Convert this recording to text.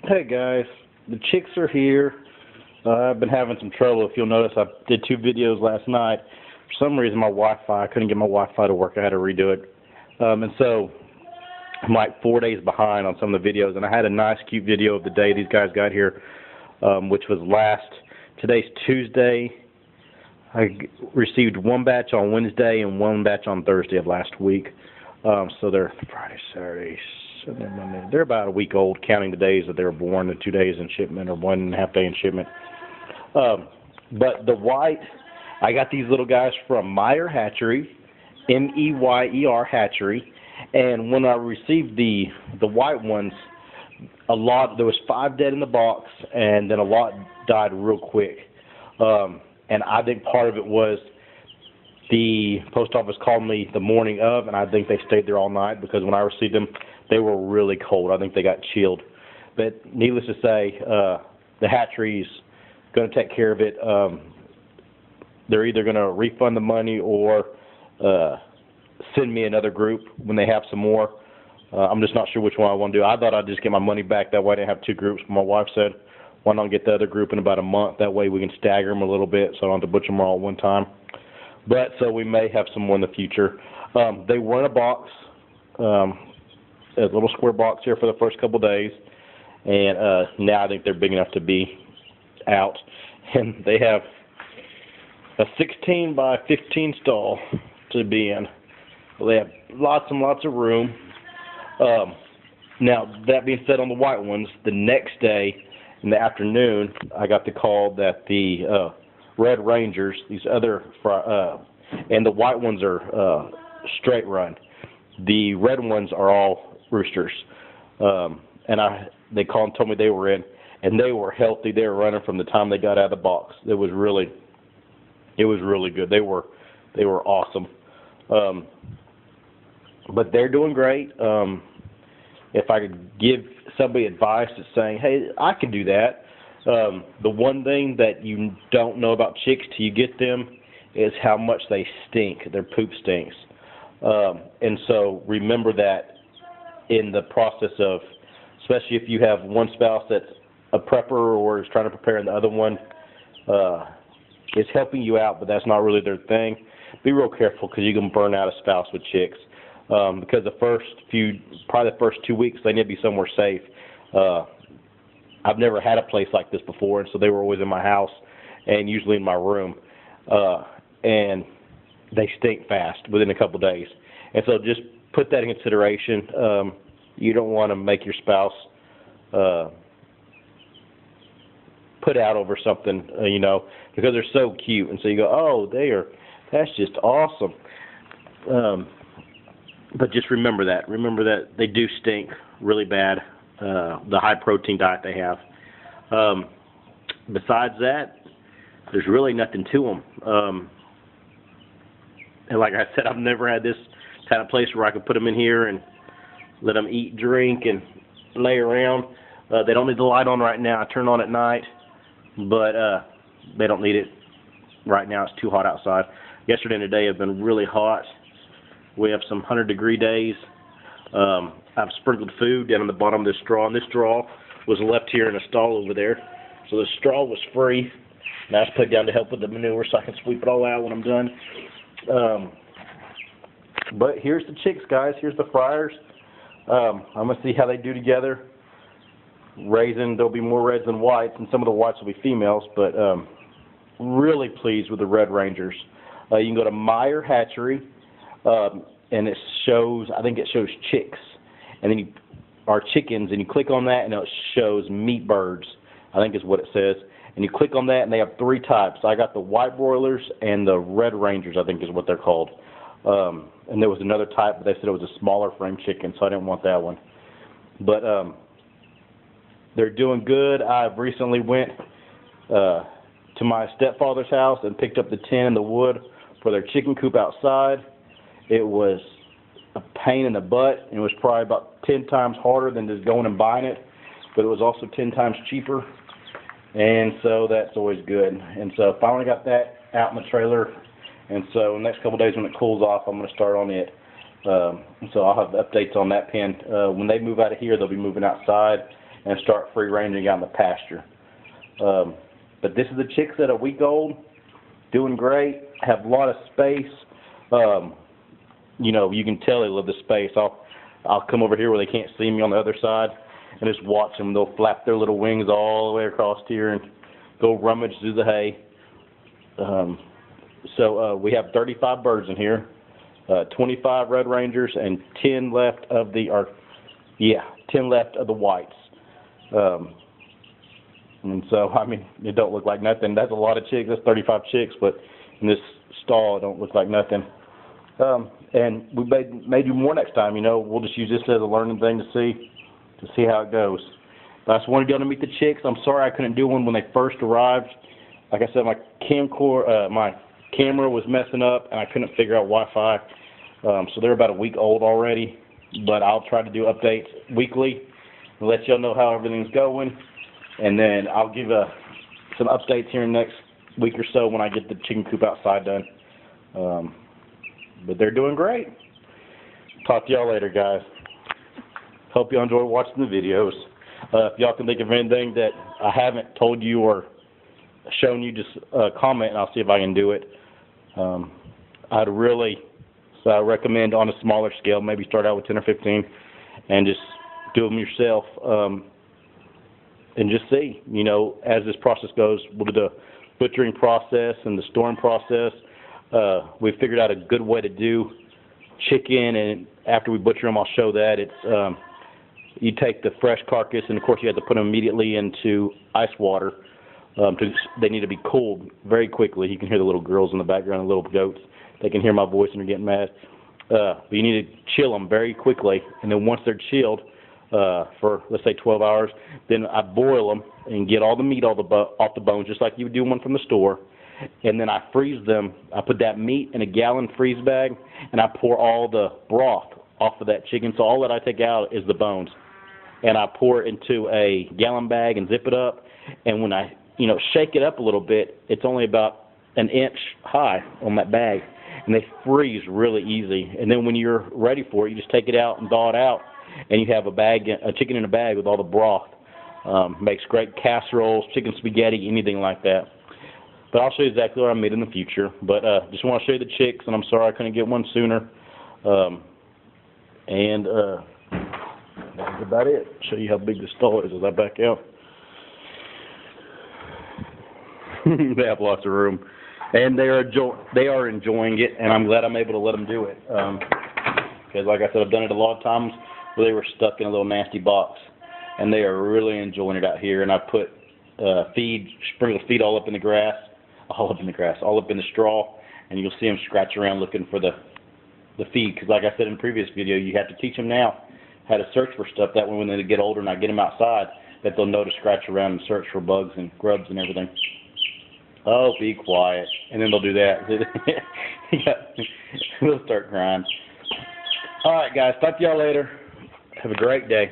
Hey guys, the chicks are here. I've been having some trouble. If you'll notice, I did 2 videos last night. For some reason, my Wi-Fi, I couldn't get my Wi-Fi to work. I had to redo it. And so I'm like 4 days behind on some of the videos. And I had a nice, cute video of the day these guys got here, which was today's Tuesday. I received 1 batch on Wednesday and 1 batch on Thursday of last week. So they're Friday, Saturday, Sunday, Monday. They're about a week old, counting the days that they were born, the 2 days in shipment or 1.5 day in shipment. But the white, I got these little guys from Meyer Hatchery, M-E-Y-E-R Hatchery, and when I received the white ones, there was 5 dead in the box, and then a lot died real quick. And I think part of it was the post office called me the morning of, and I think they stayed there all night because when I received them, they were really cold. I think they got chilled. But needless to say, the hatchery's going to take care of it. They're either going to refund the money or send me another group when they have some more. I'm just not sure which one I want to do. I thought I'd just get my money back. That way I didn't have 2 groups. My wife said, why not get the other group in about a month? That way we can stagger them a little bit so I don't have to butcher them all at one time. But so we may have some more in the future. They were in a box, a little square box here for the first couple days. And now I think they're big enough to be out. And they have a 16 by 15 stall to be in. They have lots and lots of room. Now, that being said, on the white ones, the next day in the afternoon, I got the call that the Red Rangers, these other, and the white ones are straight run. The red ones are all roosters. And they called and told me they were in, and they were healthy. They were running from the time they got out of the box. It was really good. They were awesome. But they're doing great. If I could give somebody advice that's saying, hey, I can do that, the one thing that you don't know about chicks till you get them is how much they stink. Their poop stinks. And so remember that in the process of, especially if you have one spouse that's a prepper or is trying to prepare and the other one is helping you out, but that's not really their thing. Be real careful because you can burn out a spouse with chicks. Because probably the first 2 weeks, they need to be somewhere safe. I've never had a place like this before, and so they were always in my house and usually in my room. And they stink fast within a couple days. And so just put that in consideration. You don't want to make your spouse put out over something, because they're so cute. And so you go, oh, that's just awesome. But just remember that. Remember that they do stink really bad, the high-protein diet they have. Besides that, there's really nothing to them. And like I said, I've never had this kind of place where I could put them in here and let them eat, drink, and lay around. They don't need the light on right now. I turn it on at night, but they don't need it right now. It's too hot outside. Yesterday and today have been really hot. We have some 100-degree days. I've sprinkled food down on the bottom of this straw, and this straw was left here in a stall over there. So the straw was free. Now it's put down to help with the manure so I can sweep it all out when I'm done. But here's the chicks, guys. Here's the fryers. I'm going to see how they do together. There'll be more reds than whites, and some of the whites will be females, but really pleased with the Red Rangers. You can go to Meyer Hatchery. And it shows, I think it shows chicks, and then or chickens, and you click on that, and it shows meat birds, I think is what it says. And you click on that, and they have 3 types. I got the white broilers and the Red Rangers, I think is what they're called. And there was another type, but they said it was a smaller frame chicken, so I didn't want that one. But they're doing good. I've recently went to my stepfather's house and picked up the tin and the wood for their chicken coop outside. It was a pain in the butt. It was probably about 10 times harder than just going and buying it, but it was also 10 times cheaper, and so that's always good. And so I finally got that out in the trailer, and so the next couple of days when it cools off, I'm going to start on it. So I'll have updates on that pen. When they move out of here, they'll be moving outside, and start free ranging out in the pasture. But this is the chicks that are a week old, doing great, have a lot of space. You know, you can tell they love the space. I'll come over here where they can't see me on the other side and just watch them. They'll flap their little wings all the way across here and go rummage through the hay. So we have 35 birds in here, 25 red rangers, and 10 left of the, 10 left of the whites. And so, I mean, it don't look like nothing. That's a lot of chicks. That's 35 chicks, but in this stall, it don't look like nothing. And we may do more next time. You know, we'll just use this as a learning thing to see how it goes. But I just wanted y'all to meet the chicks. I'm sorry I couldn't do one when they first arrived. Like I said, my camera was messing up, and I couldn't figure out Wi-Fi. So they're about a week old already. But I'll try to do updates weekly and let y'all know how everything's going. And then I'll give some updates here in the next week or so when I get the chicken coop outside done. But they're doing great. Talk to y'all later, guys. Hope y'all enjoy watching the videos. If y'all can think of anything that I haven't told you or shown you, just comment and I'll see if I can do it. I'd really recommend on a smaller scale, maybe start out with 10 or 15 and just do them yourself. And just see, you know, as this process goes, we'll do the butchering process and the storing process. We figured out a good way to do chicken, and after we butcher them, I'll show that. It's you take the fresh carcass, and of course you have to put them immediately into ice water. They need to be cooled very quickly. You can hear the little girls in the background, the little goats. They can hear my voice and they're getting mad. But you need to chill them very quickly, and then once they're chilled for, let's say, 12 hours, then I boil them and get all the meat off the bones, just like you would do one from the store. And then I freeze them. I put that meat in a gallon freeze bag, and I pour all the broth off of that chicken. So all that I take out is the bones. And I pour it into a gallon bag and zip it up. And when I, shake it up a little bit, it's only about an inch high on that bag. And they freeze really easy. And then when you're ready for it, you just take it out and thaw it out. And you have a chicken in a bag with all the broth. Makes great casseroles, chicken spaghetti, anything like that. But I'll show you exactly what I made in the future. But just want to show you the chicks, and I'm sorry I couldn't get one sooner. That's about it. Show you how big the stall is as I back out. They have lots of room. And they are enjoying it, and I'm glad I'm able to let them do it. Because like I said, I've done it a lot of times where they were stuck in a little nasty box. And they are really enjoying it out here. And I put sprinkled feed all up in the grass, all up in the straw, and you'll see them scratch around looking for the feed. Because like I said in the previous video, you have to teach them now how to search for stuff. That way when they get older and I get them outside, that they'll know to scratch around and search for bugs and grubs and everything. Oh, be quiet. And then they'll do that. They'll start crying. All right, guys. Talk to y'all later. Have a great day.